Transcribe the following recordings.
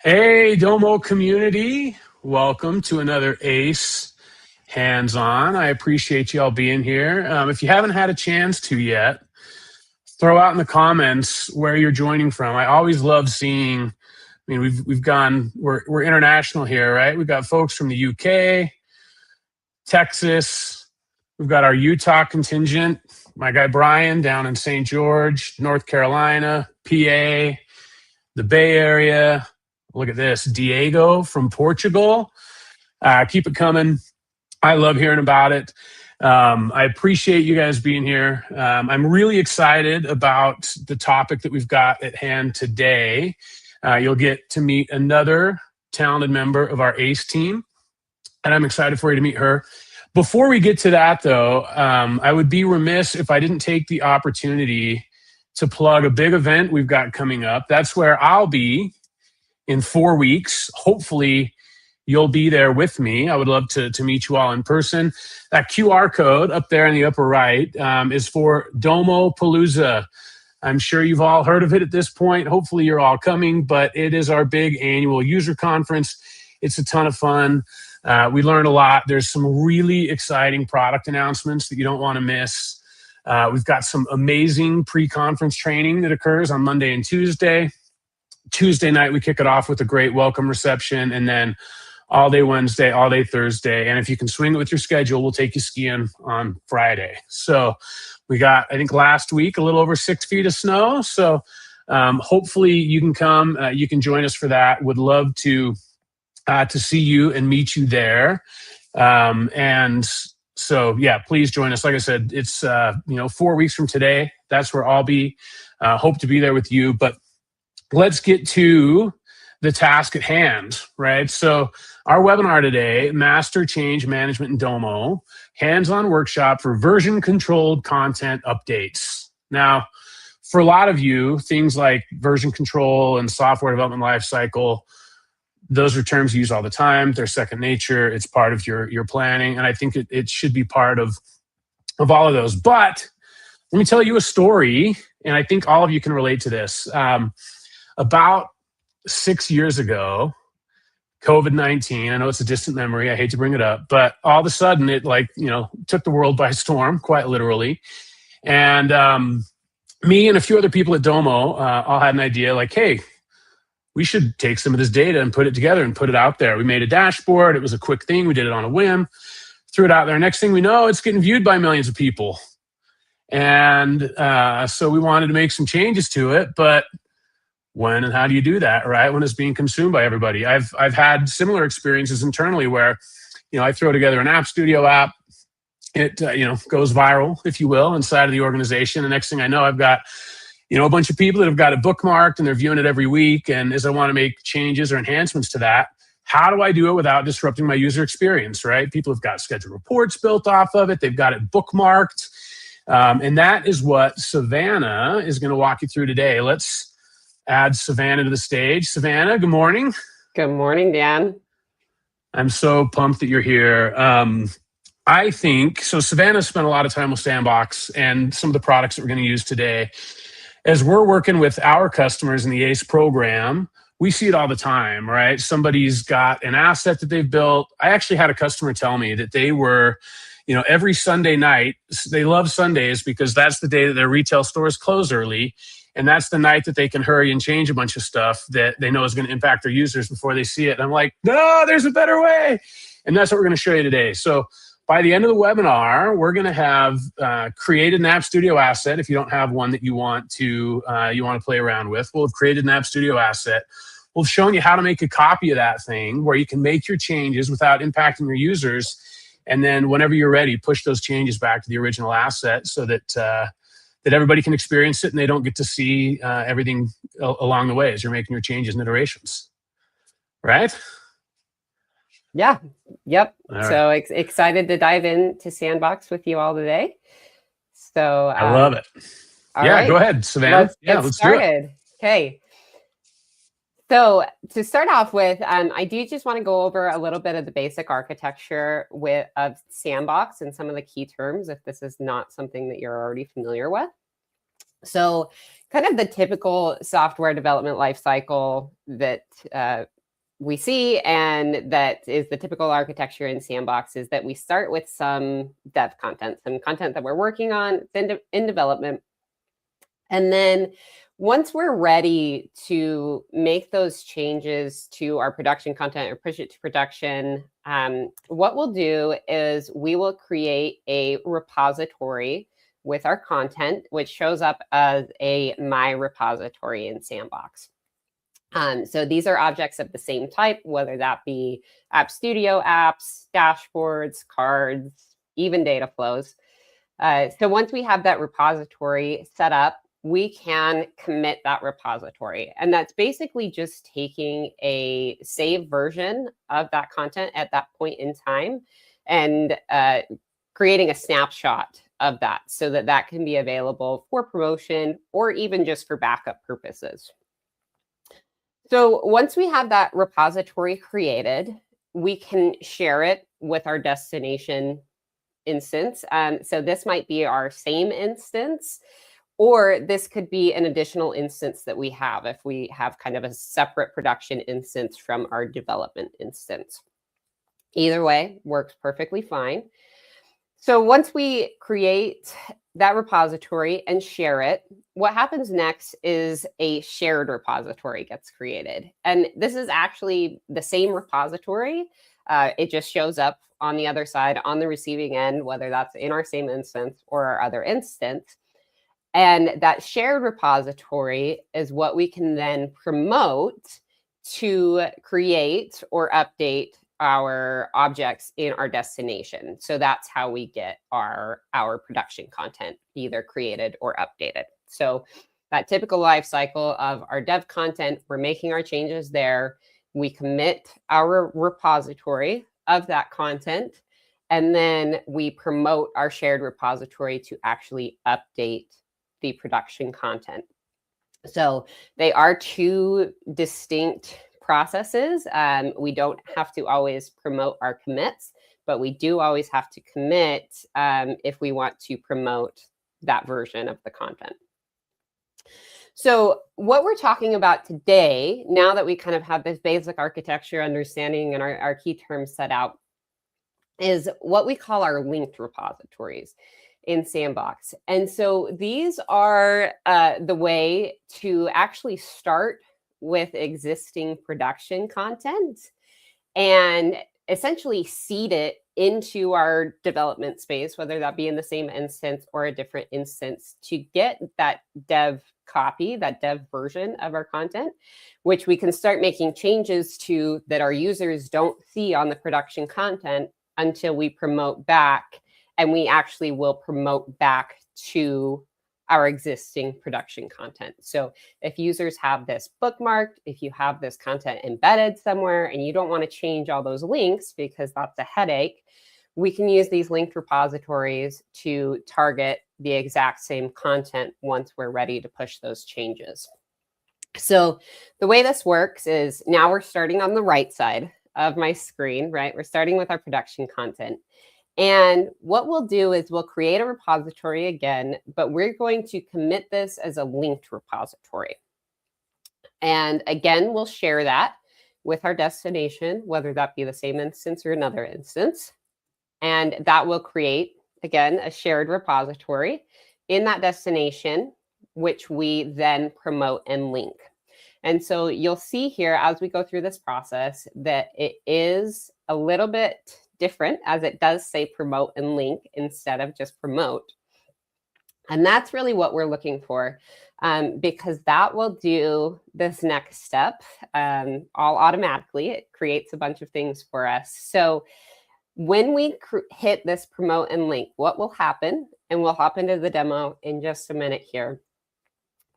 Hey, Domo community. Welcome to another ACE hands-on. I appreciate you all being here. If you haven't had a chance to yet, throw out in the comments where you're joining from. I always love seeing, we're international here, right? We've got folks from the UK, Texas. We've got our Utah contingent. My guy Brian down in St. George, North Carolina, PA, the Bay Area. Look at this, Diego from Portugal. Keep it coming. I love hearing about it. I appreciate you guys being here. I'm really excited about the topic that we've got at hand today. You'll get to meet another talented member of our ACE team, and I'm excited for you to meet her. Before we get to that, though, I would be remiss if I didn't take the opportunity to plug a big event we've got coming up. That's where I'll be in 4 weeks. Hopefully you'll be there with me. I would love to meet you all in person. That QR code up there in the upper right is for Domo Palooza. I'm sure you've all heard of it at this point. Hopefully you're all coming, but it is our big annual user conference. It's a ton of fun. We learn a lot. There's some really exciting product announcements that you don't want to miss. We've got some amazing pre-conference training that occurs on Monday and Tuesday. Tuesday night, we kick it off with a great welcome reception, and then all day Wednesday, all day Thursday. And if you can swing it with your schedule, we'll take you skiing on Friday. So we got, I think last week, a little over 6 feet of snow. So hopefully you can come, you can join us for that. Would love to see you and meet you there. And so, yeah, please join us. Like I said, it's, 4 weeks from today. That's where I'll be. Hope to be there with you. But let's get to the task at hand, right? So our webinar today, Master Change Management in Domo, hands-on workshop for version-controlled content updates. Now, for a lot of you, things like version control and software development lifecycle, those are terms you use all the time. They're second nature. It's part of your planning, and I think it should be part of all of those. But let me tell you a story, and I think all of you can relate to this. About 6 years ago, COVID-19, I know it's a distant memory, I hate to bring it up, but all of a sudden it took the world by storm, quite literally. And me and a few other people at Domo all had an idea like, hey, we should take some of this data and put it together and put it out there. We made a dashboard. It was a quick thing. We did it on a whim, threw it out there. Next thing we know, it's getting viewed by millions of people. And so we wanted to make some changes to it, but when and how do you do that, right? When it's being consumed by everybody. I've had similar experiences internally where, I throw together an App Studio app. It, goes viral, if you will, inside of the organization. The next thing I know, I've got, a bunch of people that have got it bookmarked and they're viewing it every week. And as I want to make changes or enhancements to that, how do I do it without disrupting my user experience, right? People have got scheduled reports built off of it. They've got it bookmarked. And that is what Savannah is going to walk you through today. Let's add Savannah to the stage. Savannah, good morning. Good morning, Dan. I'm so pumped that you're here. I think, so Savannah spent a lot of time with Sandbox and some of the products that we're going to use today. As we're working with our customers in the ACE program, we see it all the time, right? Somebody's got an asset that they've built. I actually had a customer tell me that they were, every Sunday night, they love Sundays because that's the day that their retail stores close early. And that's the night that they can hurry and change a bunch of stuff that they know is going to impact their users before they see it. And I'm like, no, there's a better way. And that's what we're going to show you today. So by the end of the webinar, we're going to have created an App Studio asset. If you don't have one that you want to play around with, we'll have created an App Studio asset. We'll have shown you how to make a copy of that thing where you can make your changes without impacting your users. And then whenever you're ready, push those changes back to the original asset so that everybody can experience it and they don't get to see everything along the way as you're making your changes and iterations. Right? Yeah. Yep. All so excited to dive into Sandbox with you all today. So I love it. Yeah, right. Go ahead, Savannah. Let's started. Okay. So to start off with, I do just want to go over a little bit of the basic architecture of Sandbox and some of the key terms if this is not something that you're already familiar with. So kind of the typical software development lifecycle that we see, and that is the typical architecture in Sandbox, is that we start with some dev content, some content that we're working on, it's in development. And then once we're ready to make those changes to our production content or push it to production, what we'll do is we will create a repository with our content, which shows up as a My Repository in Sandbox. So these are objects of the same type, whether that be App Studio apps, dashboards, cards, even data flows. So once we have that repository set up, we can commit that repository. And that's basically just taking a saved version of that content at that point in time and creating a snapshot of that so that that can be available for promotion or even just for backup purposes. So once we have that repository created, we can share it with our destination instance. So this might be our same instance, or this could be an additional instance that we have if we have kind of a separate production instance from our development instance. Either way works perfectly fine. So once we create that repository and share it, what happens next is a shared repository gets created. And this is actually the same repository. It just shows up on the other side, on the receiving end, whether that's in our same instance or our other instance. And that shared repository is what we can then promote to create or update our objects in our destination. So that's how we get our production content either created or updated. So that typical life cycle of our dev content, we're making our changes there. We commit our repository of that content, and then we promote our shared repository to actually update the production content. So they are two distinct processes. We don't have to always promote our commits, but we do always have to commit if we want to promote that version of the content. So what we're talking about today, now that we kind of have this basic architecture understanding and our key terms set out, is what we call our linked repositories in Sandbox. And so these are the way to actually start with existing production content and essentially seed it into our development space, whether that be in the same instance or a different instance, to get that dev copy, that dev version of our content, which we can start making changes to that our users don't see on the production content until we promote back, and we actually will promote back to our existing production content. So if users have this bookmarked, if you have this content embedded somewhere and you don't want to change all those links because that's a headache, we can use these linked repositories to target the exact same content once we're ready to push those changes. So the way this works is now we're starting on the right side of my screen, right? We're starting with our production content. And what we'll do is we'll create a repository again, but we're going to commit this as a linked repository. And again, we'll share that with our destination, whether that be the same instance or another instance. And that will create, again, a shared repository in that destination, which we then promote and link. And so you'll see here as we go through this process that it is a little bit different, as it does say promote and link instead of just promote. And that's really what we're looking for, because that will do this next step all automatically. It creates a bunch of things for us. So when we hit this promote and link, what will happen, and we'll hop into the demo in just a minute here,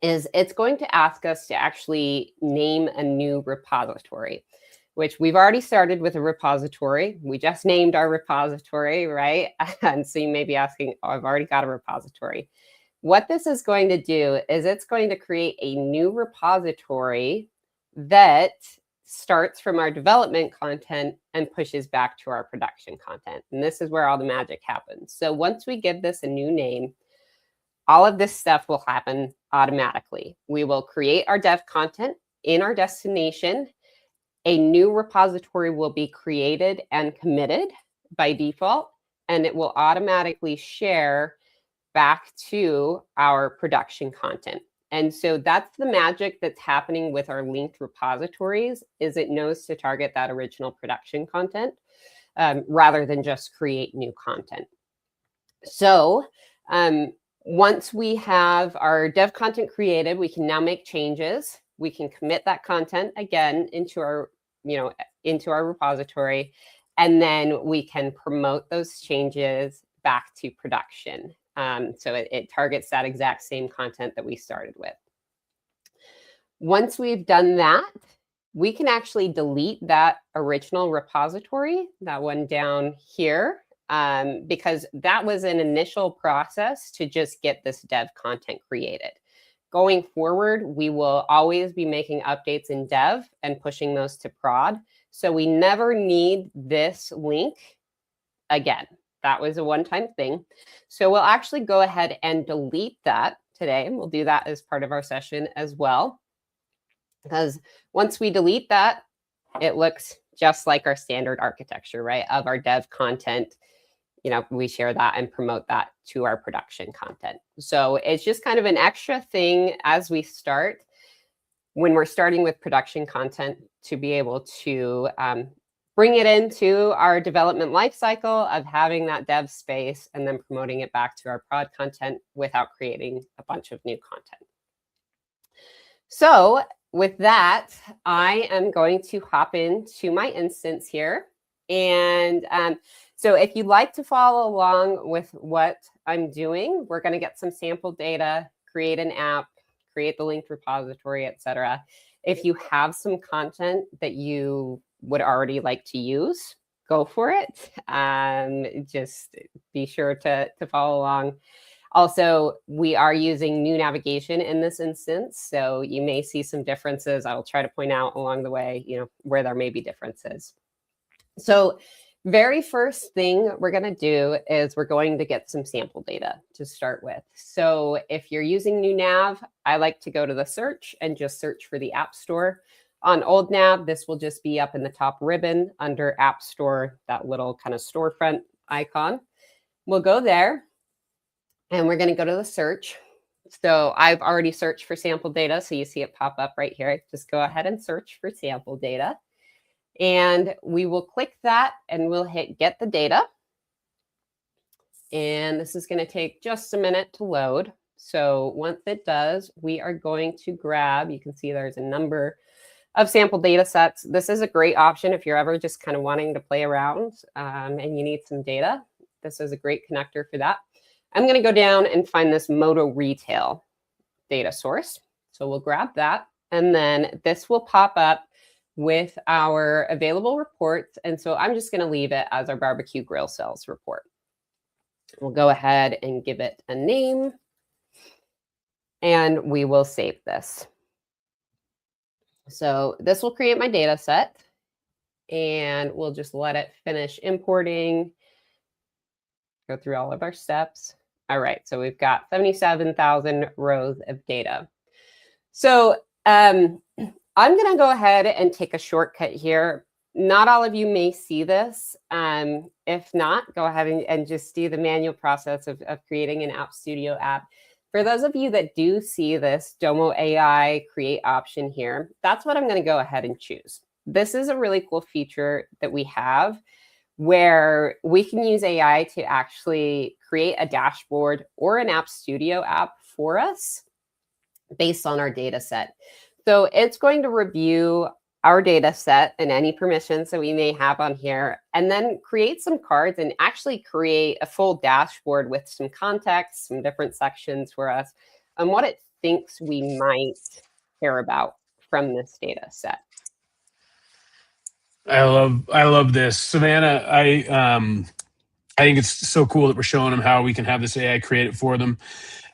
is it's going to ask us to actually name a new repository, which we've already started with a repository. We just named our repository, right? And so you may be asking, oh, I've already got a repository. What this is going to do is it's going to create a new repository that starts from our development content and pushes back to our production content. And this is where all the magic happens. So once we give this a new name, all of this stuff will happen automatically. We will create our dev content in our destination. A new repository will be created and committed by default, and it will automatically share back to our production content. And so that's the magic that's happening with our linked repositories, is it knows to target that original production content rather than just create new content. So once we have our dev content created, we can now make changes. We can commit that content again into our, into our repository, and then we can promote those changes back to production. So it targets that exact same content that we started with. Once we've done that, we can actually delete that original repository, that one down here, because that was an initial process to just get this dev content created. Going forward, we will always be making updates in dev and pushing those to prod. So we never need this link again. That was a one-time thing. So we'll actually go ahead and delete that today. And we'll do that as part of our session as well. Because once we delete that, it looks just like our standard architecture, right? Of our dev content, we share that and promote that to our production content. So it's just kind of an extra thing as we start, when we're starting with production content, to be able to bring it into our development lifecycle of having that dev space and then promoting it back to our prod content without creating a bunch of new content. So with that, I am going to hop into my instance here. And so if you'd like to follow along with what I'm doing, we're going to get some sample data, create an app, create the linked repository, etc. If you have some content that you would already like to use, go for it. Just be sure to follow along. Also, we are using new navigation in this instance, so you may see some differences. I will try to point out along the way, where there may be differences. So very first thing we're going to do is we're going to get some sample data to start with. So if you're using new nav, I like to go to the search and just search for the App Store. On old nav, this will just be up in the top ribbon under App Store, that little kind of storefront icon. We'll go there. And we're going to go to the search. So I've already searched for sample data. So you see it pop up right here. Just go ahead and search for sample data. And we will click that and we'll hit get the data. And this is going to take just a minute to load. So once it does, we are going to grab, you can see there's a number of sample data sets. This is a great option if you're ever just kind of wanting to play around and you need some data. This is a great connector for that. I'm going to go down and find this Moto Retail data source. So we'll grab that. And then this will pop up with our available reports. And so I'm just going to leave it as our barbecue grill sales report. We'll go ahead and give it a name. And we will save this. So this will create my data set. And we'll just let it finish importing. Go through all of our steps. All right, so we've got 77,000 rows of data. So I'm going to go ahead and take a shortcut here. Not all of you may see this. If not, go ahead and just do the manual process of creating an App Studio app. For those of you that do see this Domo AI create option here, that's what I'm going to go ahead and choose. This is a really cool feature that we have, where we can use AI to actually create a dashboard or an App Studio app for us based on our data set. So it's going to review our data set and any permissions that we may have on here, and then create some cards and actually create a full dashboard with some context, some different sections for us, and what it thinks we might care about from this data set. I love this, Savannah. I think it's so cool that we're showing them how we can have this AI create it for them.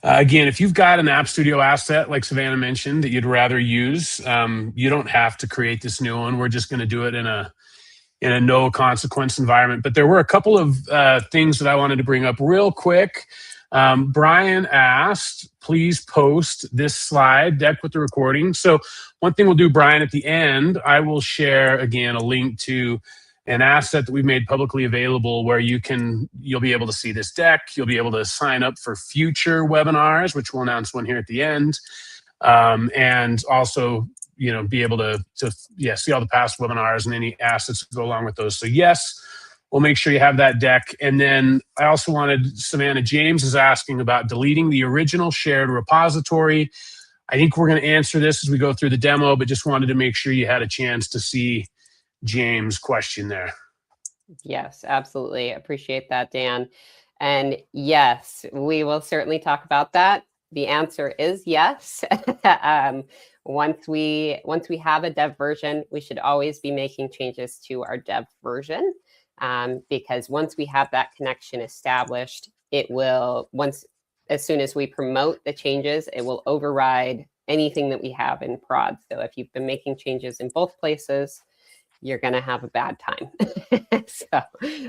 Again, if you've got an App Studio asset, like Savannah mentioned, that you'd rather use, you don't have to create this new one. We're just going to do it in a no consequence environment. But there were a couple of things that I wanted to bring up real quick. Brian asked, please post this slide deck with the recording. So one thing we'll do, Brian, at the end, I will share again a link to an asset that we've made publicly available where you'll be able to see this deck. You'll be able to sign up for future webinars, which we'll announce one here at the end. And also, be able to see all the past webinars and any assets that go along with those. So yes, we'll make sure you have that deck. And then I also wanted, Savannah James is asking about deleting the original shared repository. I think we're going to answer this as we go through the demo, but just wanted to make sure you had a chance to see James' question there. Yes, absolutely. Appreciate that, Dan. And yes, we will certainly talk about that. The answer is yes. Once we have a dev version, we should always be making changes to our dev version, because once we have that connection established, it will, as soon as we promote the changes, it will override anything that we have in prod. So if you've been making changes in both places, you're going to have a bad time. So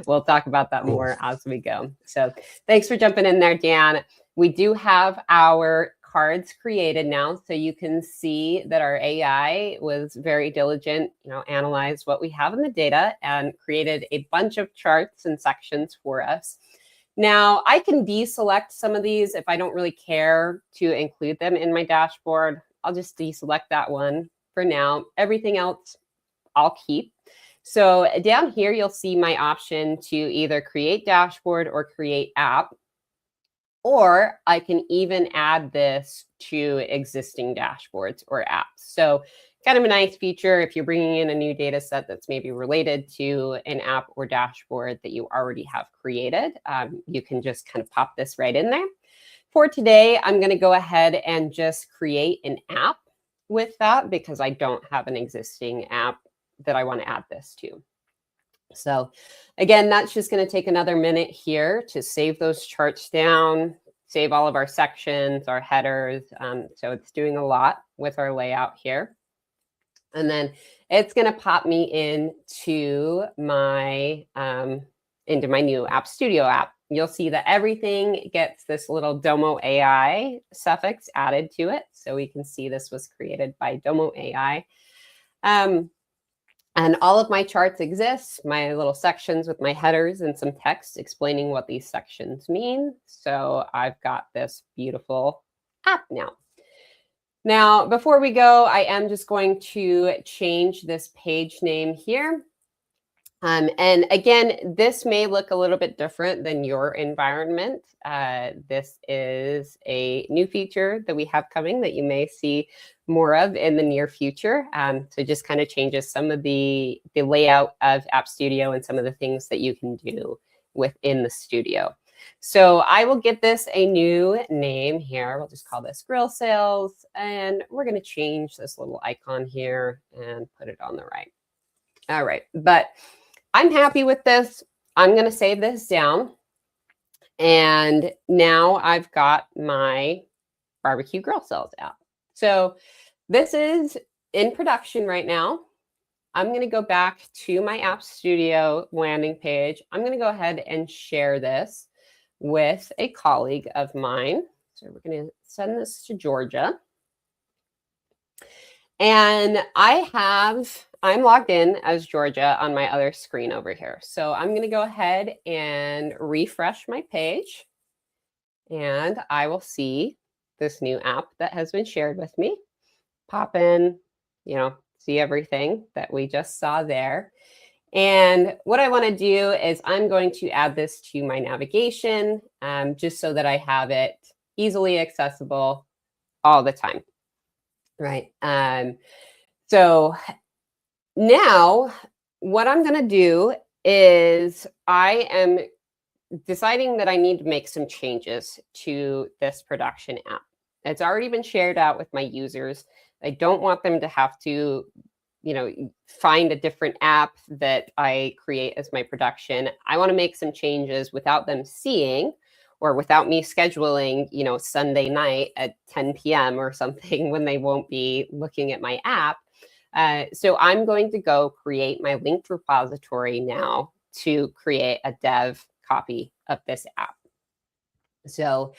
we'll talk about that more as we go. So thanks for jumping in there, Dan. We do have our cards created now, so you can see that our AI was very diligent, analyzed what we have in the data and created a bunch of charts and sections for us. Now, I can deselect some of these if I don't really care to include them in my dashboard. I'll just deselect that one for now. Everything else I'll keep. So down here, you'll see my option to either create dashboard or create app, or I can even add this to existing dashboards or apps. So kind of a nice feature if you're bringing in a new data set that's maybe related to an app or dashboard that you already have created. You can just kind of pop this right in there. For today, I'm going to go ahead and just create an app with that because I don't have an existing app that I want to add this to. So again, that's just going to take another minute here to save those charts down, save all of our sections, our headers. So it's doing a lot with our layout here. And then it's going to pop me into my new App Studio app. You'll see that everything gets this little Domo AI suffix added to it. So we can see this was created by Domo AI. And all of my charts exist, my little sections with my headers and some text explaining what these sections mean. So I've got this beautiful app now. Now, before we go, I am just going to change this page name here. And again, this may look a little bit different than your environment. This is a new feature that we have coming that you may see more of in the near future. So just kind of changes some of the layout of App Studio and some of the things that you can do within the studio. So I will give this a new name here. We'll just call this Grill Sales. And we're going to change this little icon here and put it on the right. All right. But I'm happy with this. I'm going to save this down. And now I've got my barbecue grill sales app. So this is in production right now. I'm going to go back to my App Studio landing page. I'm going to go ahead and share this with a colleague of mine. So we're going to send this to Georgia. And I'm logged in as Georgia on my other screen over here. So I'm going to go ahead and refresh my page. And I will see this new app that has been shared with me. Pop in, see everything that we just saw there. And what I want to do is I'm going to add this to my navigation just so that I have it easily accessible all the time. Right. So now what I'm going to do is I am deciding that I need to make some changes to this production app. It's already been shared out with my users. I don't want them to have to, find a different app that I create as my production. I want to make some changes without them seeing or without me scheduling, Sunday night at 10 p.m. or something when they won't be looking at my app. So I'm going to go create my linked repository now to create a dev copy of this app. So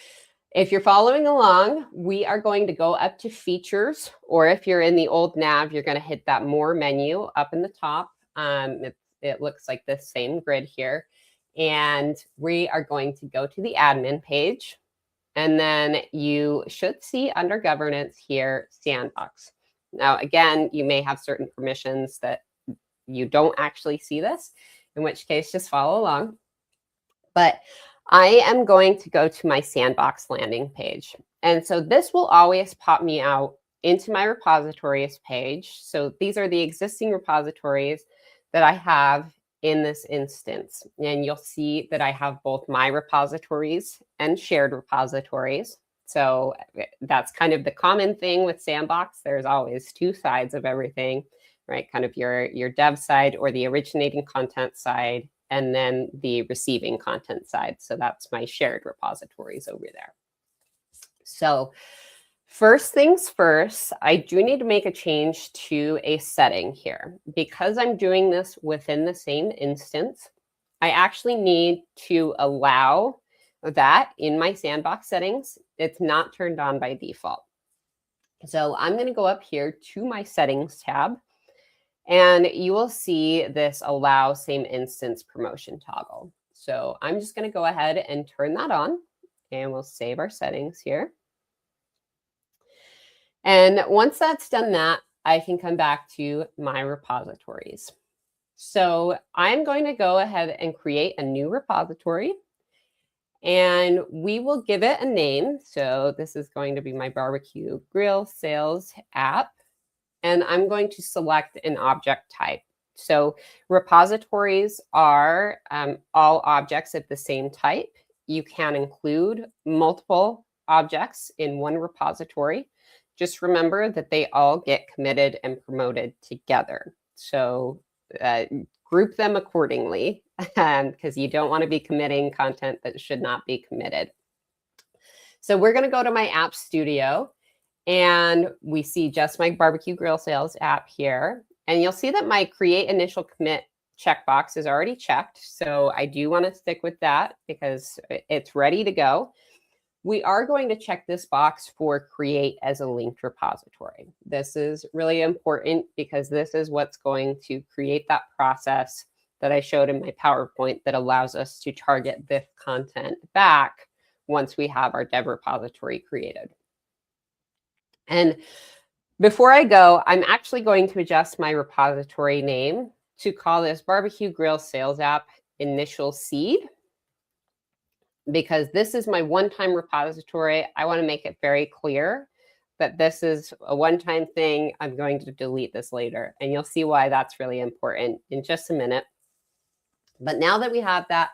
if you're following along, we are going to go up to features, or if you're in the old nav, you're going to hit that more menu up in the top. It looks like the same grid here. And we are going to go to the admin page. And then you should see under governance here, sandbox. Now, again, you may have certain permissions that you don't actually see this, in which case just follow along. But I am going to go to my sandbox landing page. And so this will always pop me out into my repositories page. So these are the existing repositories that I have in this instance. And you'll see that I have both my repositories and shared repositories. So that's kind of the common thing with Sandbox. There's always two sides of everything, right? Kind of your dev side or the originating content side, and then the receiving content side. So that's my shared repositories over there. So first things first, I do need to make a change to a setting here. Because I'm doing this within the same instance, I actually need to allow that in my sandbox settings. It's not turned on by default. So I'm going to go up here to my settings tab, and you will see this allow same instance promotion toggle. So I'm just going to go ahead and turn that on, and we'll save our settings here. And once that's done that, I can come back to my repositories. So I'm going to go ahead and create a new repository, and we will give it a name. So this is going to be my barbecue grill sales app. And I'm going to select an object type. So repositories are all objects of the same type. You can include multiple objects in one repository. Just remember that they all get committed and promoted together. So group them accordingly, because you don't want to be committing content that should not be committed. So we're going to go to my App Studio, and we see just my barbecue grill sales app here. And you'll see that my create initial commit checkbox is already checked. So I do want to stick with that because it's ready to go. We are going to check this box for create as a linked repository. This is really important because this is what's going to create that process that I showed in my PowerPoint that allows us to target this content back once we have our dev repository created. And before I go, I'm actually going to adjust my repository name to call this barbecue grill sales app initial seed, because this is my one-time repository. I want to make it very clear that this is a one-time thing. I'm going to delete this later, and you'll see why that's really important in just a minute. But now that we have that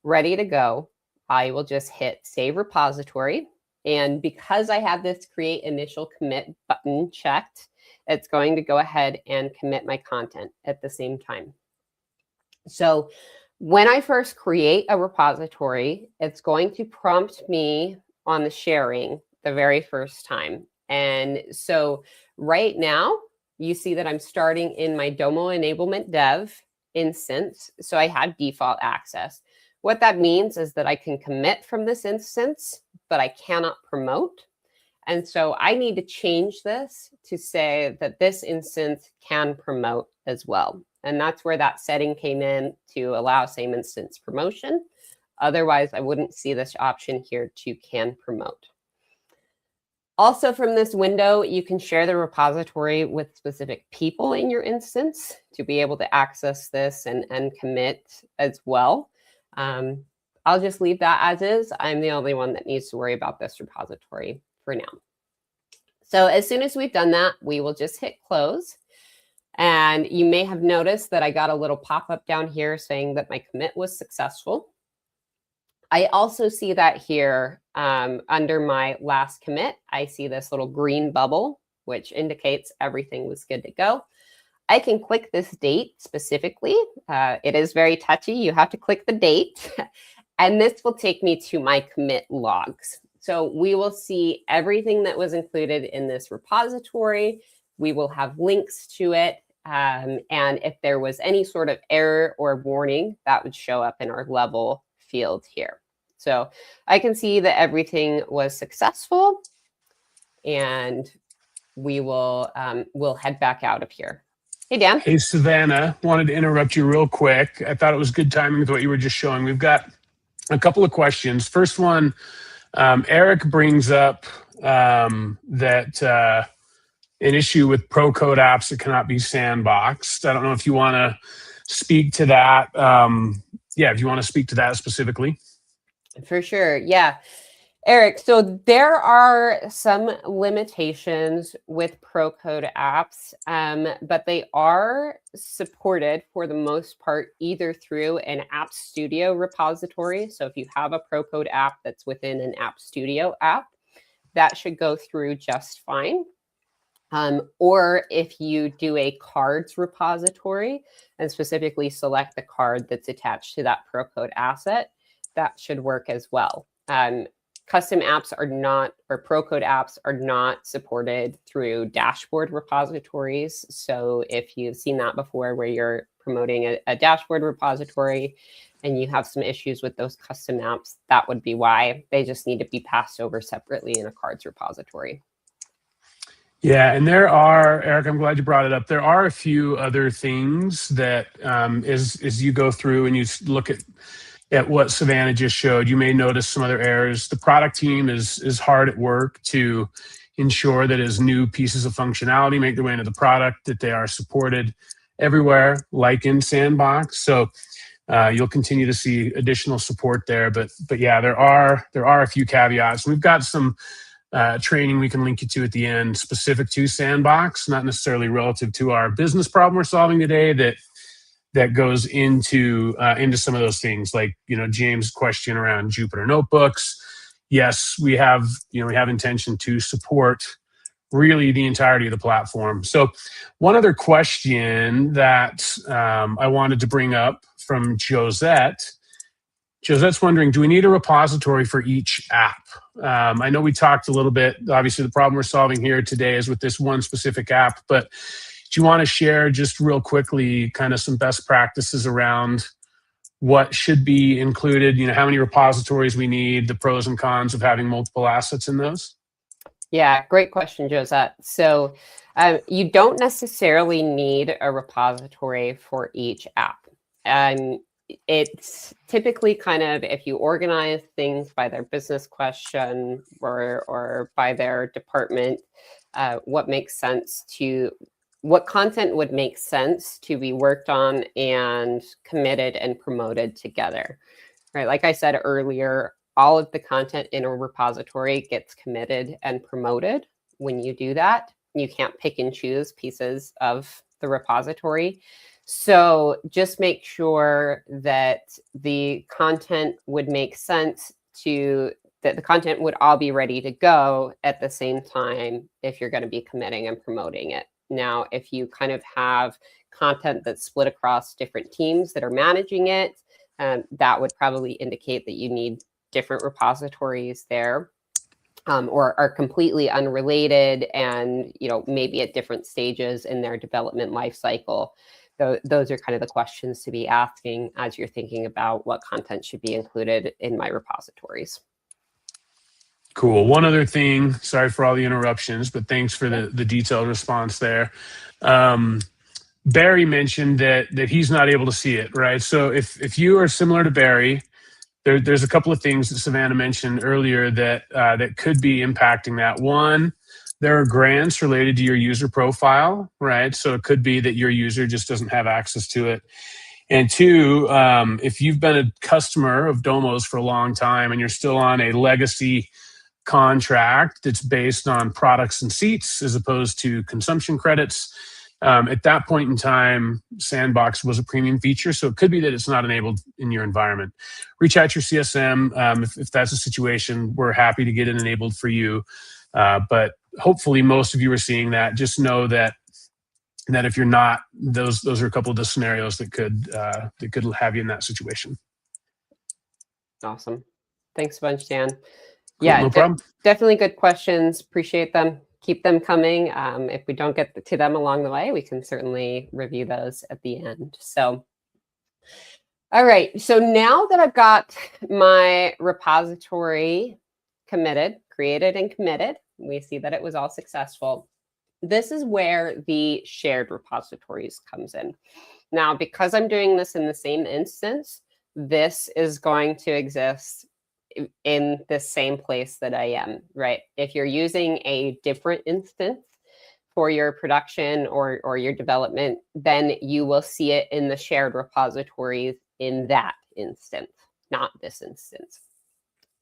ready to go, I will just hit save repository. And because I have this create initial commit button checked, it's going to go ahead and commit my content at the same time. So when I first create a repository, it's going to prompt me on the sharing the very first time. And so right now, you see that I'm starting in my Domo enablement dev instance. So I have default access. What that means is that I can commit from this instance, but I cannot promote. And so I need to change this to say that this instance can promote as well. And that's where that setting came in, to allow same instance promotion. Otherwise, I wouldn't see this option here to can promote. Also from this window, you can share the repository with specific people in your instance to be able to access this and commit as well. I'll just leave that as is. I'm the only one that needs to worry about this repository for now. So as soon as we've done that, we will just hit close. And you may have noticed that I got a little pop-up down here saying that my commit was successful. I also see that here under my last commit, I see this little green bubble, which indicates everything was good to go. I can click this date specifically. It is very touchy. You have to click the date. And this will take me to my commit logs. So we will see everything that was included in this repository. We will have links to it. And if there was any sort of error or warning, that would show up in our level field here. So I can see that everything was successful, and we will we'll head back out of here. Hey, Dan. Hey, Savannah, wanted to interrupt you real quick. I thought it was good timing with what you were just showing. We've got a couple of questions. First one, Eric brings up that an issue with pro code apps that cannot be sandboxed. I don't know if you want to speak to that. If you want to speak to that specifically. For sure. Yeah. Eric, so there are some limitations with pro code apps, but they are supported for the most part either through an App Studio repository. So if you have a pro code app that's within an App Studio app, that should go through just fine. Or if you do a cards repository and specifically select the card that's attached to that pro code asset, that should work as well. Custom apps are not, or pro code apps are not supported through dashboard repositories. So if you've seen that before where you're promoting a dashboard repository and you have some issues with those custom apps, that would be why. They just need to be passed over separately in a cards repository. Yeah, and there are, Eric, I'm glad you brought it up. There are a few other things that as you go through and you look at what Savannah just showed, you may notice some other errors. The product team is hard at work to ensure that as new pieces of functionality make their way into the product, that they are supported everywhere, like in Sandbox. So you'll continue to see additional support there. But yeah, there are a few caveats. We've got some training we can link you to at the end specific to Sandbox, not necessarily relative to our business problem we're solving today, that goes into some of those things, like James' question around Jupyter notebooks. Yes, we have intention to support really the entirety of the platform. So one other question that I wanted to bring up from Josette. Josette's wondering, do we need a repository for each app? I know we talked a little bit, obviously the problem we're solving here today is with this one specific app, but do you want to share just real quickly kind of some best practices around what should be included, how many repositories we need, the pros and cons of having multiple assets in those? Yeah, great question, Josette. So you don't necessarily need a repository for each app. It's typically kind of, if you organize things by their business question or by their department, what content would make sense to be worked on and committed and promoted together, right? Like I said earlier, all of the content in a repository gets committed and promoted. When you do that, you can't pick and choose pieces of the repository. So just make sure that the content would make sense that the content would all be ready to go at the same time if you're going to be committing and promoting it. Now, if you kind of have content that's split across different teams that are managing it, that would probably indicate that you need different repositories there, or are completely unrelated and maybe at different stages in their development life cycle. Those are kind of the questions to be asking as you're thinking about what content should be included in my repositories. Cool. One other thing, sorry for all the interruptions, but thanks for the detailed response there. Barry mentioned that he's not able to see it, right? So if you are similar to Barry, there's a couple of things that Savannah mentioned earlier that could be impacting that. One, there are grants related to your user profile, right? So it could be that your user just doesn't have access to it. And two, if you've been a customer of Domo's for a long time and you're still on a legacy contract that's based on products and seats as opposed to consumption credits, at that point in time, Sandbox was a premium feature. So it could be that it's not enabled in your environment. Reach out to your CSM. If that's a situation, we're happy to get it enabled for you. But hopefully most of you are seeing that. Just know that if you're not, those are a couple of the scenarios that could have you in that situation. Awesome. Thanks a bunch, Dan. Cool, yeah, no problem. Definitely good questions. Appreciate them. Keep them coming. If we don't get to them along the way, we can certainly review those at the end. So All right, so now that I've got my repository committed, created and committed, we see that it was all successful. This is where the shared repositories comes in. Now, because I'm doing this in the same instance, this is going to exist in the same place that I am, right? If you're using a different instance for your production or your development, then you will see it in the shared repositories in that instance, not this instance.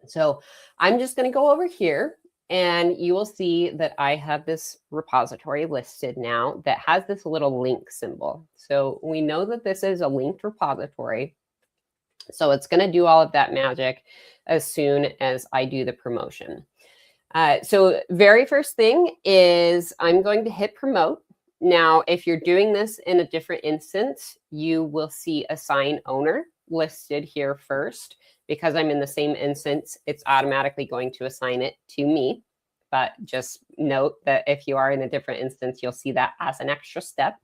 So I'm just going to go over here and you will see that I have this repository listed now that has this little link symbol. So we know that this is a linked repository. So it's going to do all of that magic as soon as I do the promotion. So very first thing is I'm going to hit promote. Now, if you're doing this in a different instance, you will see assign owner listed here first. Because I'm in the same instance, it's automatically going to assign it to me. But just note that if you are in a different instance, you'll see that as an extra step.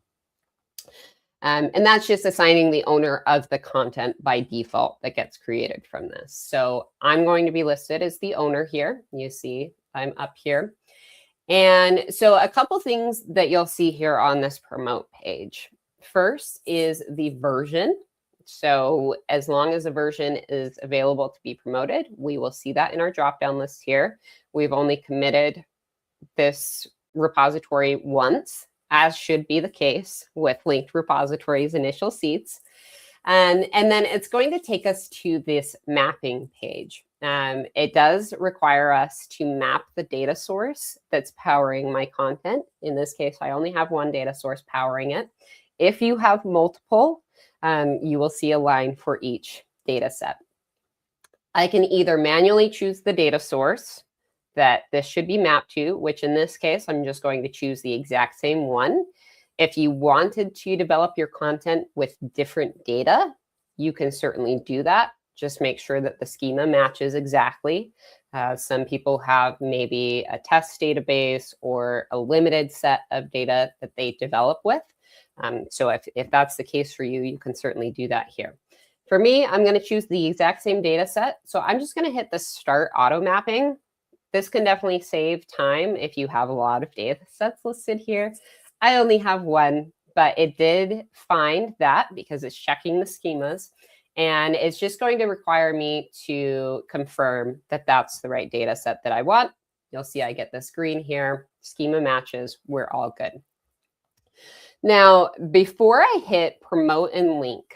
And that's just assigning the owner of the content by default that gets created from this. So I'm going to be listed as the owner here. You see I'm up here. And so a couple things that you'll see here on this promote page. First is the version. So as long as a version is available to be promoted, we will see that in our drop-down list here. We've only committed this repository once, as should be the case with linked repositories initial seats. And then it's going to take us to this mapping page. It does require us to map the data source that's powering my content. In this case, I only have one data source powering it. If you have multiple, you will see a line for each data set. I can either manually choose the data source that this should be mapped to, which in this case, I'm just going to choose the exact same one. If you wanted to develop your content with different data, you can certainly do that. Just make sure that the schema matches exactly. Some people have maybe a test database or a limited set of data that they develop with. So if that's the case for you, you can certainly do that here. For me, I'm going to choose the exact same data set. So I'm just going to hit the start auto mapping. This can definitely save time if you have a lot of data sets listed here. I only have one, but it did find that because it's checking the schemas. And it's just going to require me to confirm that that's the right data set that I want. You'll see I get this green here. Schema matches. We're all good. Now, before I hit promote and link,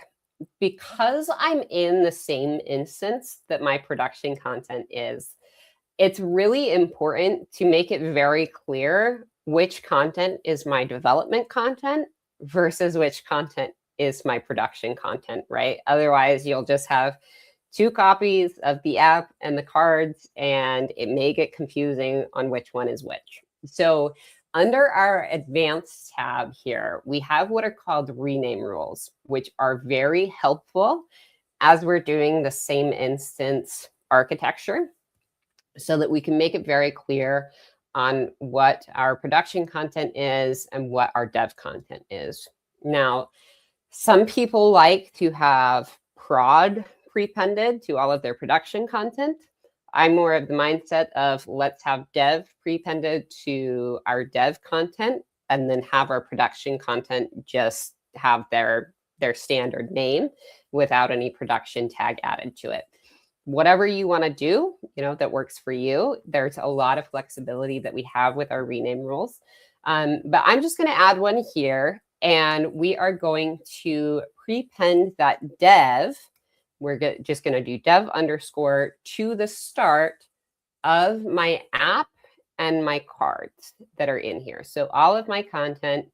because I'm in the same instance that my production content is, it's really important to make it very clear which content is my development content versus which content is my production content, right? Otherwise, you'll just have two copies of the app and the cards, and it may get confusing on which one is which. So under our advanced tab here, we have what are called rename rules, which are very helpful as we're doing the same instance architecture so that we can make it very clear on what our production content is and what our dev content is. Now, some people like to have prod prepended to all of their production content. I'm more of the mindset of let's have dev prepended to our dev content and then have our production content just have their standard name without any production tag added to it. Whatever you want to do, that works for you. There's a lot of flexibility that we have with our rename rules. But I'm just going to add one here, and we are going to prepend that dev. We're just going to do dev underscore to the start of my app and my cards that are in here. So all of my content,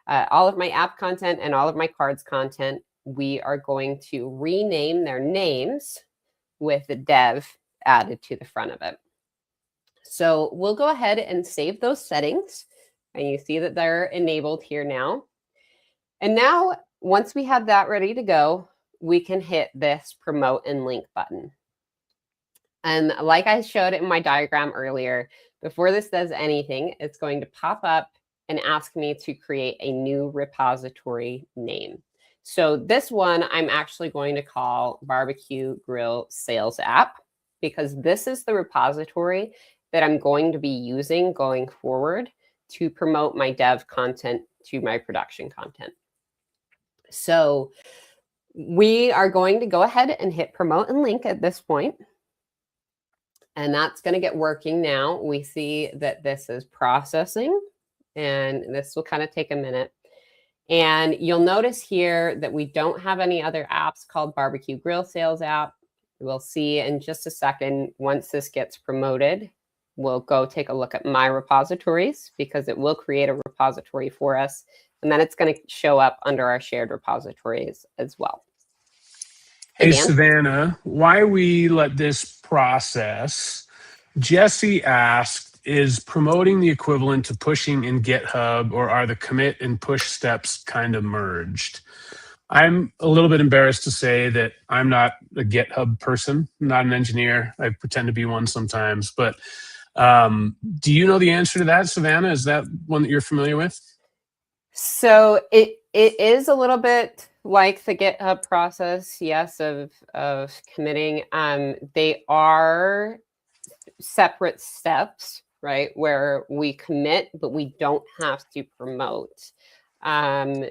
all of my app content and all of my cards content, we are going to rename their names with the dev added to the front of it. So we'll go ahead and save those settings. And you see that they're enabled here now. And now, once we have that ready to go, we can hit this promote and link button. And like I showed in my diagram earlier, before this does anything, it's going to pop up and ask me to create a new repository name. So this one I'm actually going to call Barbecue Grill Sales App, because this is the repository that I'm going to be using going forward to promote my dev content to my production content. So we are going to go ahead and hit promote and link at this point. And that's going to get working now. We see that this is processing, and this will kind of take a minute. And you'll notice here that we don't have any other apps called Barbecue Grill Sales App. We'll see in just a second, once this gets promoted, we'll go take a look at my repositories, because it will create a repository for us. And then it's going to show up under our shared repositories as well. Hey, Dan? Savannah, why we let this process? Jesse asked, is promoting the equivalent to pushing in GitHub, or are the commit and push steps kind of merged? I'm a little bit embarrassed to say that I'm not a GitHub person, not an engineer. I pretend to be one sometimes. But do you know the answer to that, Savannah? Is that one that you're familiar with? So it is a little bit like the GitHub process, yes, of committing. They are separate steps, right, where we commit, but we don't have to promote.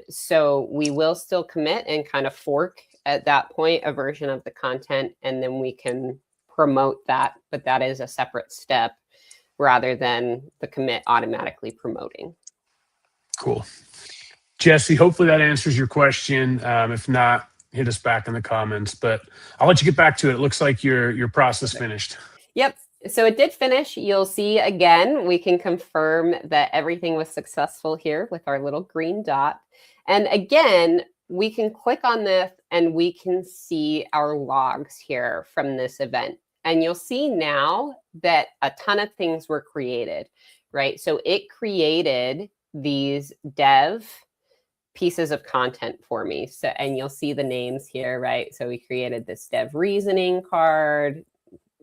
So we will still commit and kind of fork at that point a version of the content, and then we can promote that, but that is a separate step rather than the commit automatically promoting. Cool. Jesse, hopefully that answers your question. If not, hit us back in the comments, but I'll let you get back to it. It looks like your process finished. Yep. So it did finish. You'll see again, we can confirm that everything was successful here with our little green dot. And again, we can click on this and we can see our logs here from this event. And you'll see now that a ton of things were created, right? So it created these dev pieces of content for me. So, and you'll see the names here, right? So we created this dev reasoning card,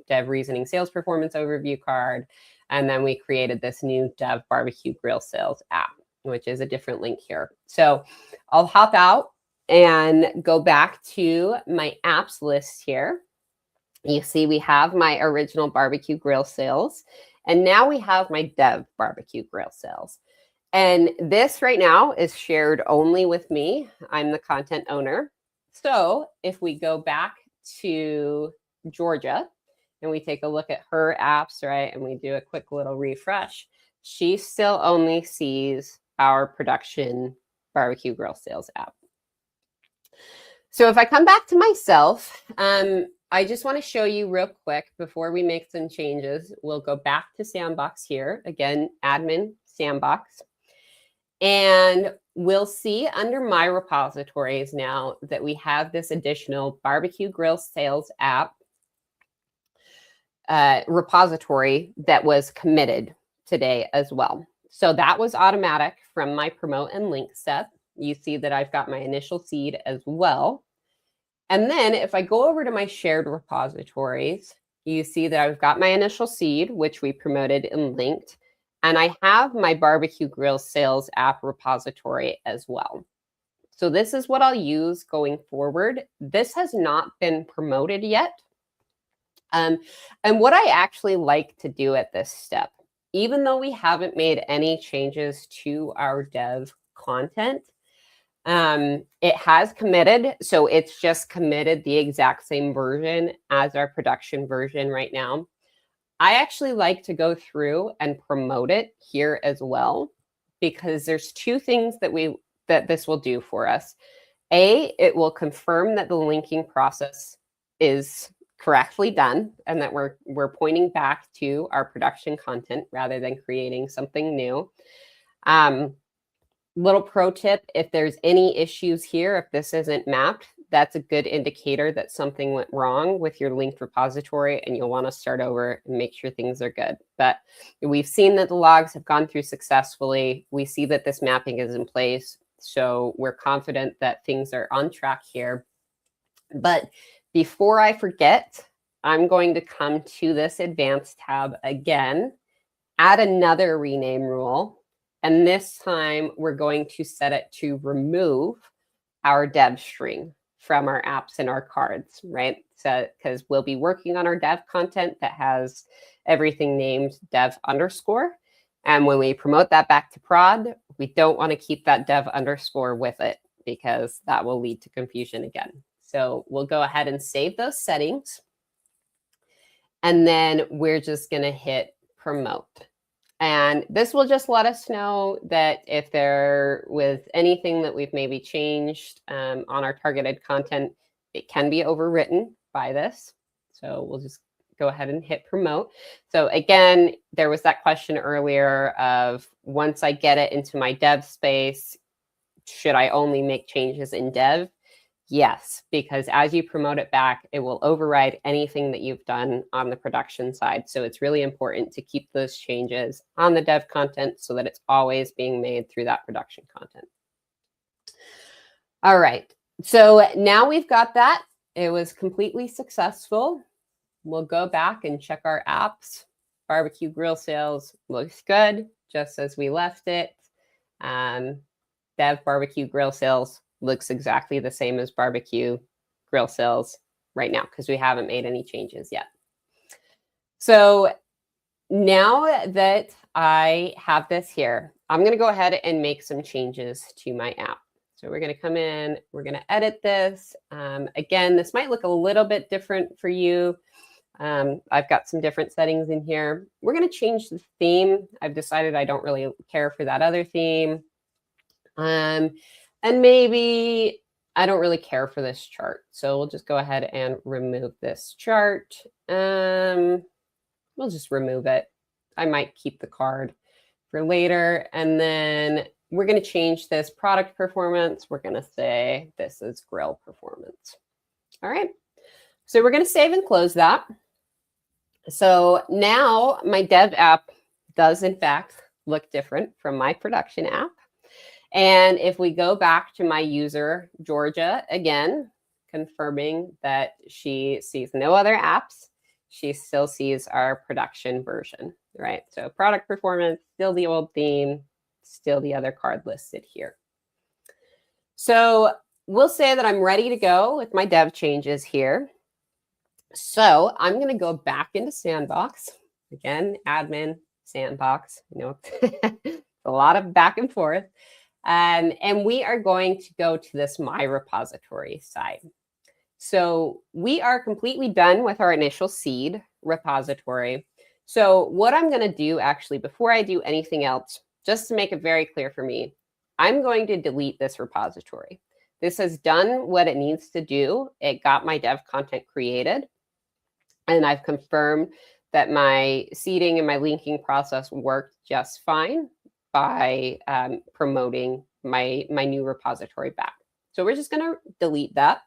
dev reasoning sales performance overview card, and then we created this new dev barbecue grill sales app, which is a different link here. So I'll hop out and go back to my apps list here. You see we have my original barbecue grill sales, and now we have my dev barbecue grill sales. And this right now is shared only with me. I'm the content owner. So if we go back to Georgia and we take a look at her apps, right, and we do a quick little refresh, she still only sees our production barbecue grill sales app. So if I come back to myself, I just want to show you real quick before we make some changes. We'll go back to Sandbox here. Again, admin Sandbox. And we'll see under my repositories now that we have this additional barbecue grill sales app repository that was committed today as well. So that was automatic from my promote and link step. You see that I've got my initial seed as well. And then if I go over to my shared repositories, you see that I've got my initial seed, which we promoted and linked. And I have my barbecue grill sales app repository as well. So this is what I'll use going forward. This has not been promoted yet. And what I actually like to do at this step, even though we haven't made any changes to our dev content, it has committed. So it's just committed the exact same version as our production version right now. I actually like to go through and promote it here as well, because there's two things that this will do for us. A, it will confirm that the linking process is correctly done and that we're pointing back to our production content rather than creating something new. Little pro tip, if there's any issues here, if this isn't mapped, that's a good indicator that something went wrong with your linked repository and you'll want to start over and make sure things are good. But we've seen that the logs have gone through successfully. We see that this mapping is in place. So we're confident that things are on track here. But before I forget, I'm going to come to this advanced tab again, add another rename rule. And this time we're going to set it to remove our dev string from our apps and our cards, right? So, because we'll be working on our dev content that has everything named dev underscore. And when we promote that back to prod, we don't want to keep that dev underscore with it because that will lead to confusion again. So we'll go ahead and save those settings. And then we're just going to hit promote. And this will just let us know that if there was anything that we've maybe changed on our targeted content, it can be overwritten by this. So we'll just go ahead and hit promote. So again, there was that question earlier of once I get it into my dev space, should I only make changes in dev? Yes, because as you promote it back, it will override anything that you've done on the production side. So it's really important to keep those changes on the dev content so that it's always being made through that production content. All right, so now we've got that. It was completely successful. We'll go back and check our apps. Barbecue grill sales looks good, just as we left it. Dev barbecue grill sales looks exactly the same as barbecue grill sales right now because we haven't made any changes yet. So now that I have this here, I'm going to go ahead and make some changes to my app. So we're going to come in, we're going to edit this. Again, this might look a little bit different for you. I've got some different settings in here. We're going to change the theme. I've decided I don't really care for that other theme. And maybe I don't really care for this chart. So we'll just go ahead and remove this chart. We'll just remove it. I might keep the card for later. And then we're going to change this product performance. We're going to say this is grill performance. All right. So we're going to save and close that. So now my dev app does in fact look different from my production app. And if we go back to my user, Georgia, again, confirming that she sees no other apps, she still sees our production version, right? So product performance, still the old theme, still the other card listed here. So we'll say that I'm ready to go with my dev changes here. So I'm going to go back into Sandbox. Again, admin, Sandbox, you know, a lot of back and forth. And we are going to go to this My Repository side. So we are completely done with our initial seed repository. So what I'm going to do actually, before I do anything else, just to make it very clear for me, I'm going to delete this repository. This has done what it needs to do. It got my dev content created. And I've confirmed that my seeding and my linking process worked just fine by promoting my new repository back. So we're just going to delete that.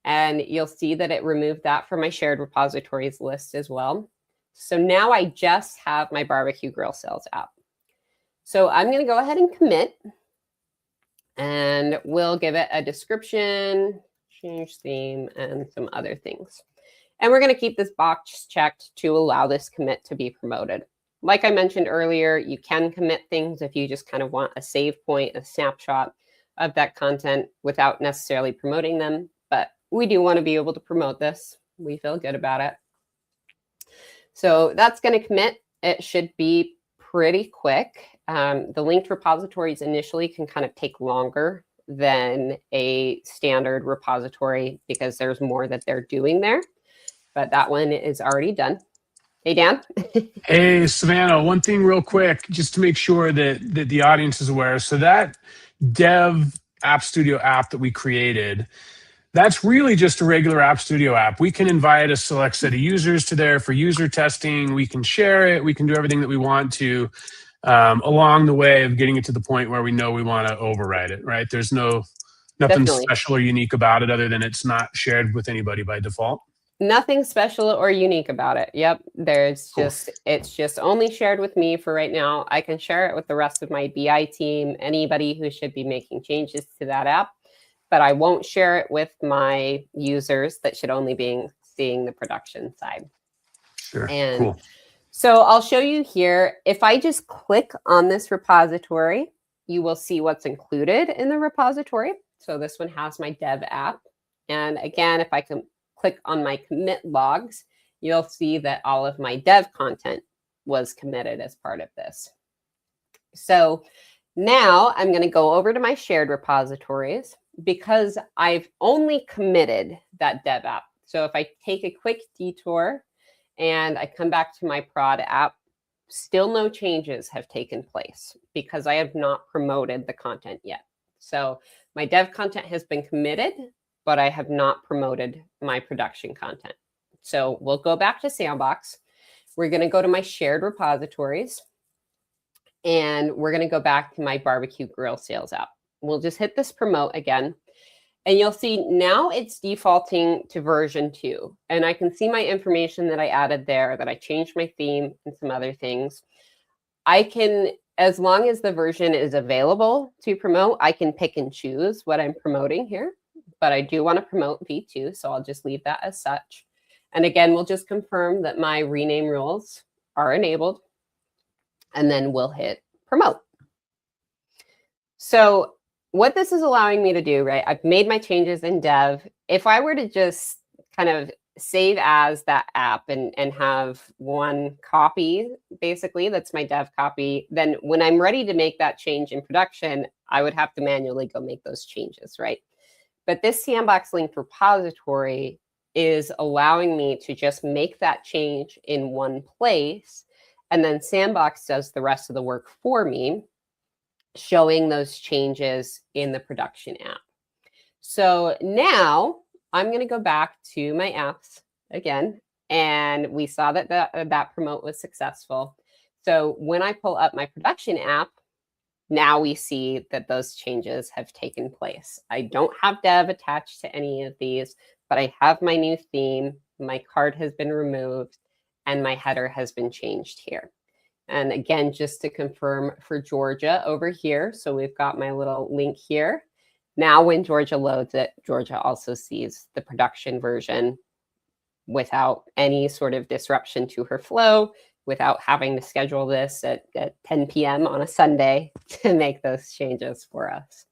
And you'll see that it removed that from my shared repositories list as well. So now I just have my barbecue grill sales app. So I'm going to go ahead and commit. And we'll give it a description, change theme, and some other things. And we're going to keep this box checked to allow this commit to be promoted. Like I mentioned earlier, you can commit things if you just kind of want a save point, a snapshot of that content without necessarily promoting them. But we do want to be able to promote this. We feel good about it. So that's going to commit. It should be pretty quick. The linked repositories initially can kind of take longer than a standard repository because there's more that they're doing there. But that one is already done. Hey, Dan. Hey, Savannah, one thing real quick, just to make sure that the audience is aware. So that Dev App Studio app that we created, that's really just a regular App Studio app. We can invite a select set of users to there for user testing. We can share it. We can do everything that we want to along the way of getting it to the point where we know we want to override it, right? There's nothing Definitely. special or unique about it other than it's not shared with anybody by default. Nothing special or unique about it. Yep. There's Cool. it's just only shared with me for right now. I can share it with the rest of my BI team, anybody who should be making changes to that app, but I won't share it with my users that should only be seeing the production side. Sure. And cool. So I'll show you here. If I just click on this repository, you will see what's included in the repository. So this one has my dev app. And again, if I can click on my commit logs, you'll see that all of my dev content was committed as part of this. So now I'm going to go over to my shared repositories because I've only committed that dev app. So if I take a quick detour and I come back to my prod app, still no changes have taken place because I have not promoted the content yet. So my dev content has been committed, but I have not promoted my production content. So we'll go back to Sandbox. We're going to go to my shared repositories, and we're going to go back to my barbecue grill sales app. We'll just hit this promote again. And you'll see now it's defaulting to version 2. And I can see my information that I added there, that I changed my theme and some other things. I can, as long as the version is available to promote, I can pick and choose what I'm promoting here. But I do want to promote V2, so I'll just leave that as such. And again, we'll just confirm that my rename rules are enabled. And then we'll hit promote. So what this is allowing me to do, right, I've made my changes in dev. If I were to just kind of save as that app and have one copy, basically, that's my dev copy, then when I'm ready to make that change in production, I would have to manually go make those changes, right? But this Sandbox linked repository is allowing me to just make that change in one place, and then Sandbox does the rest of the work for me, showing those changes in the production app. So now I'm going to go back to my apps again, and we saw that that promote was successful. So when I pull up my production app, now we see that those changes have taken place. I don't have dev attached to any of these, but I have my new theme, my card has been removed, and my header has been changed here. And again, just to confirm for Georgia over here, so we've got my little link here. Now when Georgia loads it, Georgia also sees the production version without any sort of disruption to her flow, without having to schedule this at 10 p.m. on a Sunday to make those changes for us.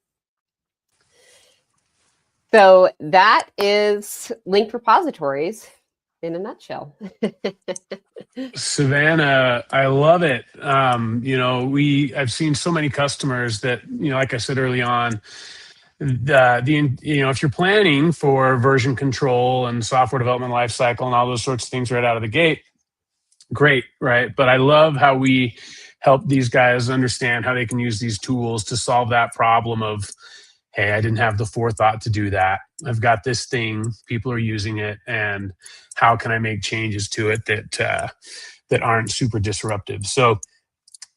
So that is linked repositories in a nutshell. Savannah, I love it. I've seen so many customers that, like I said early on, if you're planning for version control and software development lifecycle and all those sorts of things right out of the gate, great, right? But I love how we help these guys understand how they can use these tools to solve that problem of, hey, I didn't have the forethought to do that. I've got this thing, people are using it, and how can I make changes to it that aren't super disruptive? So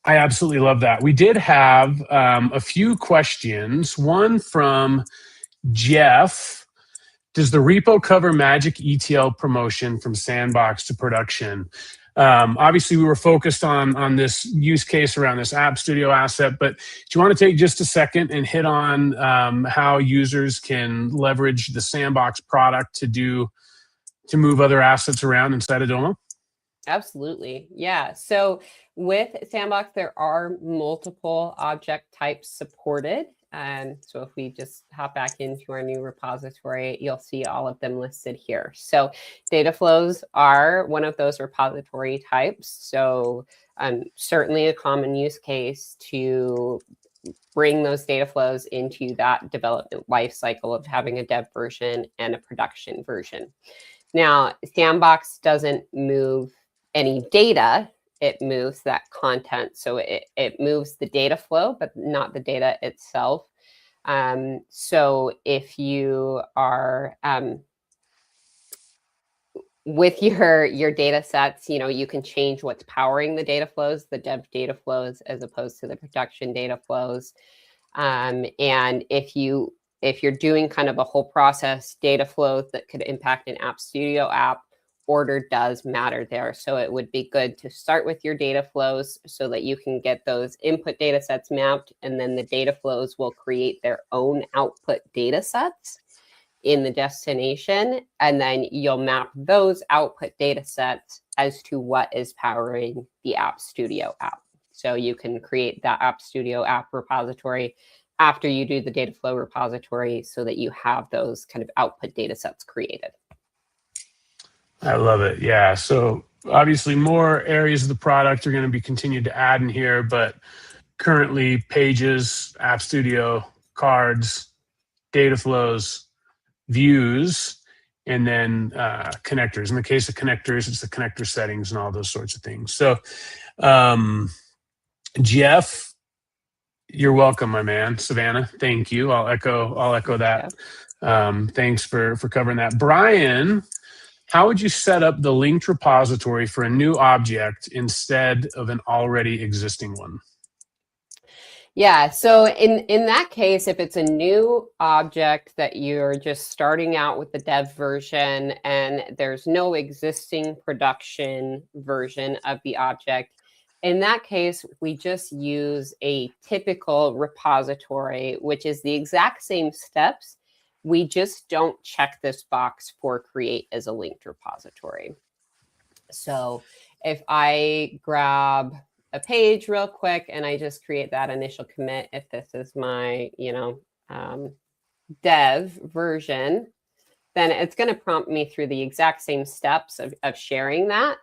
I absolutely love that. We did have a few questions. One from Jeff. Does the repo cover Magic ETL promotion from sandbox to production? Obviously, we were focused on this use case around this App Studio asset, but do you want to take just a second and hit on how users can leverage the Sandbox product to move other assets around inside of Domo? Absolutely. Yeah. So with Sandbox, there are multiple object types supported. So if we just hop back into our new repository, you'll see all of them listed here. So data flows are one of those repository types. So certainly a common use case to bring those data flows into that development lifecycle of having a dev version and a production version. Now, Sandbox doesn't move any data, it moves that content. So it moves the data flow, but not the data itself. So if you are with your data sets, you can change what's powering the data flows, the dev data flows, as opposed to the production data flows. And if you're doing kind of a whole process data flows that could impact an App Studio app, order does matter there. So it would be good to start with your data flows so that you can get those input data sets mapped, and then the data flows will create their own output data sets in the destination, and then you'll map those output data sets as to what is powering the App Studio app. So you can create that App Studio app repository after you do the data flow repository so that you have those kind of output data sets created. I love it. Yeah. So obviously more areas of the product are going to be continued to add in here, but currently Pages, App Studio, cards, data flows, views, and then connectors. In the case of connectors, it's the connector settings and all those sorts of things. So Jeff, you're welcome, my man. Savannah, thank you. I'll echo that. Thanks for covering that. Brian, how would you set up the linked repository for a new object instead of an already existing one? Yeah, so in that case, if it's a new object that you're just starting out with the dev version and there's no existing production version of the object, in that case, we just use a typical repository, which is the exact same steps. We just don't check this box for create as a linked repository. So if I grab a page real quick and I just create that initial commit, if this is my, dev version, then it's going to prompt me through the exact same steps of sharing that.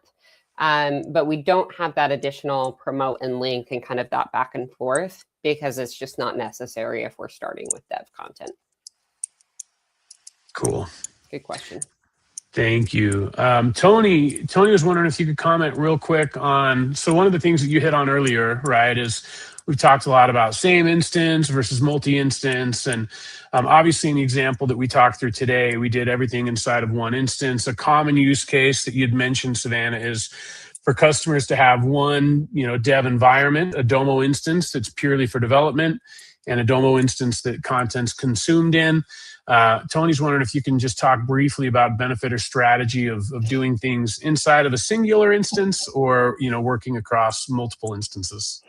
But we don't have that additional promote and link and kind of that back and forth because it's just not necessary if we're starting with dev content. Cool. Good question. Thank you. Tony was wondering if you could comment real quick on, so one of the things that you hit on earlier, right, is we've talked a lot about same instance versus multi-instance. And obviously in the example that we talked through today, we did everything inside of one instance. A common use case that you'd mentioned, Savannah, is for customers to have one, dev environment, a Domo instance that's purely for development, and a Domo instance that content's consumed in. Tony's wondering if you can just talk briefly about benefit or strategy of doing things inside of a singular instance or, working across multiple instances.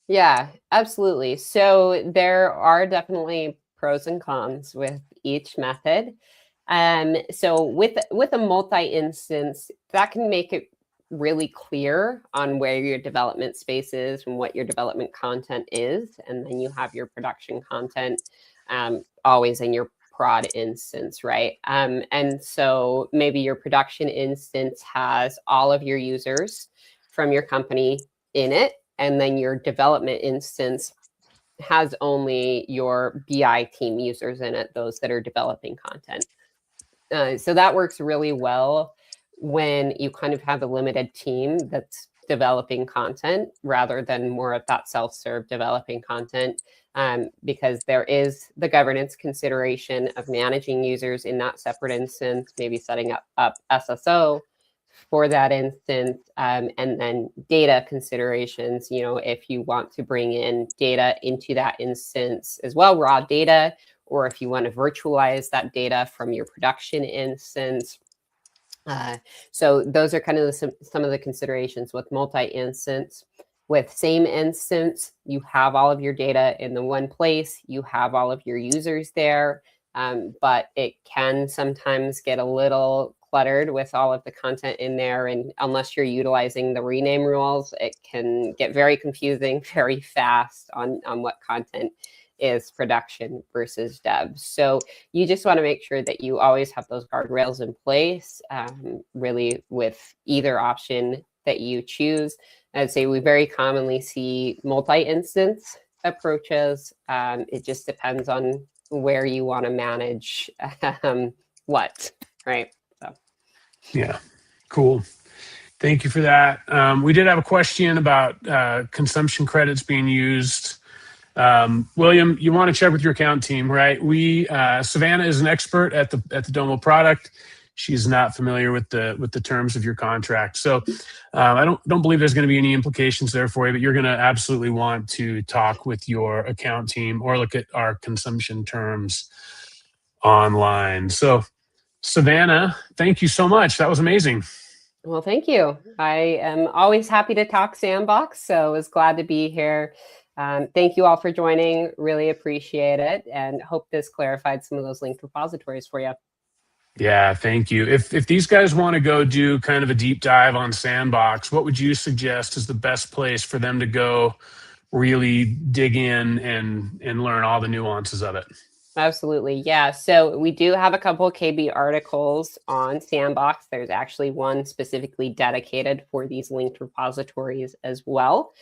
Yeah, absolutely. So there are definitely pros and cons with each method. So with a multi-instance, that can make it really clear on where your development space is and what your development content is. And then you have your production content always in your prod instance, right? And so maybe your production instance has all of your users from your company in it, and then your development instance has only your BI team users in it, those that are developing content. So that works really well when you kind of have a limited team that's developing content rather than more of that self-serve developing content. Because there is the governance consideration of managing users in that separate instance, maybe setting up SSO for that instance, and then data considerations, if you want to bring in data into that instance as well, raw data, or if you want to virtualize that data from your production instance. So those are kind of some of the considerations with multi-instance. With same instance, you have all of your data in the one place, you have all of your users there, but it can sometimes get a little cluttered with all of the content in there. And unless you're utilizing the rename rules, it can get very confusing very fast on what content is production versus dev. So you just want to make sure that you always have those guardrails in place, really with either option that you choose. I'd say we very commonly see multi-instance approaches. It just depends on where you want to manage what, right? So. Yeah, cool. Thank you for that. We did have a question about consumption credits being used. William, you want to check with your account team, right? Savannah is an expert at the Domo product. She's not familiar with the terms of your contract. So I don't believe there's going to be any implications there for you, but you're going to absolutely want to talk with your account team or look at our consumption terms online. So Savannah, thank you so much. That was amazing. Well, thank you. I am always happy to talk sandbox, so I was glad to be here. Thank you all for joining. Really appreciate it and hope this clarified some of those linked repositories for you. Yeah, thank you. If these guys want to go do kind of a deep dive on Sandbox, what would you suggest is the best place for them to go really dig in and learn all the nuances of it? Absolutely. Yeah. So we do have a couple of KB articles on Sandbox. There's actually one specifically dedicated for these linked repositories as well.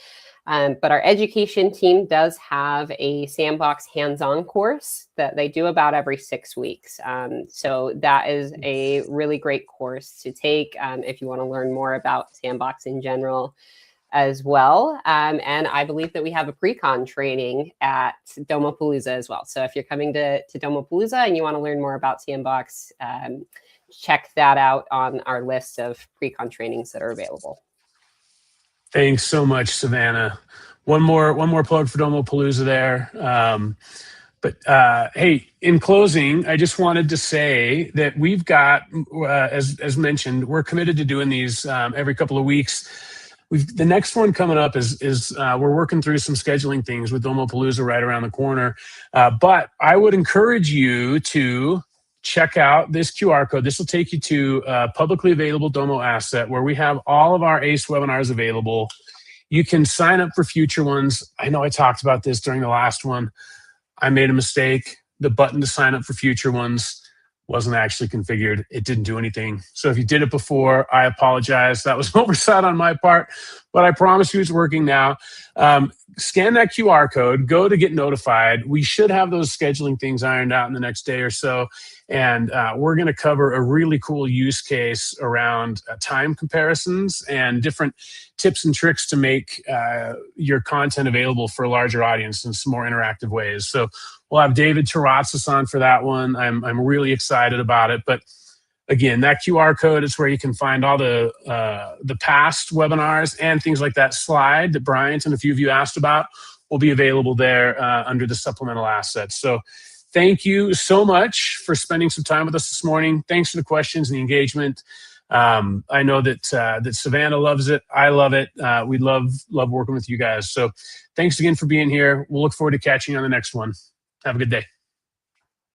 But our education team does have a Sandbox hands-on course that they do about every 6 weeks. So that is a really great course to take if you want to learn more about Sandbox in general as well. And I believe that we have a pre-con training at Domopalooza as well. So if you're coming to Domopalooza and you want to learn more about Sandbox, check that out on our list of pre-con trainings that are available. Thanks so much, Savannah. One more plug for Domopalooza there. But hey, in closing, I just wanted to say that we've got, as mentioned, we're committed to doing these every couple of weeks. The next one coming up is we're working through some scheduling things with Domopalooza right around the corner. But I would encourage you to check out this QR code. This will take you to a publicly available Domo asset where we have all of our ACE webinars available. You can sign up for future ones. I know I talked about this during the last one. I made a mistake. The button to sign up for future ones wasn't actually configured. It didn't do anything. So if you did it before, I apologize. That was an oversight on my part, but I promise you it's working now. Scan that QR code, go to get notified. We should have those scheduling things ironed out in the next day or so. And we're going to cover a really cool use case around time comparisons and different tips and tricks to make your content available for a larger audience in some more interactive ways. So we'll have David Taratzis on for that one. I'm really excited about it. But again, that QR code is where you can find all the past webinars and things like that slide that Bryant and a few of you asked about will be available there under the supplemental assets. So thank you so much for spending some time with us this morning. Thanks for the questions and the engagement. I know that Savannah loves it. I love it. We love working with you guys. So thanks again for being here. We'll look forward to catching you on the next one. Have a good day.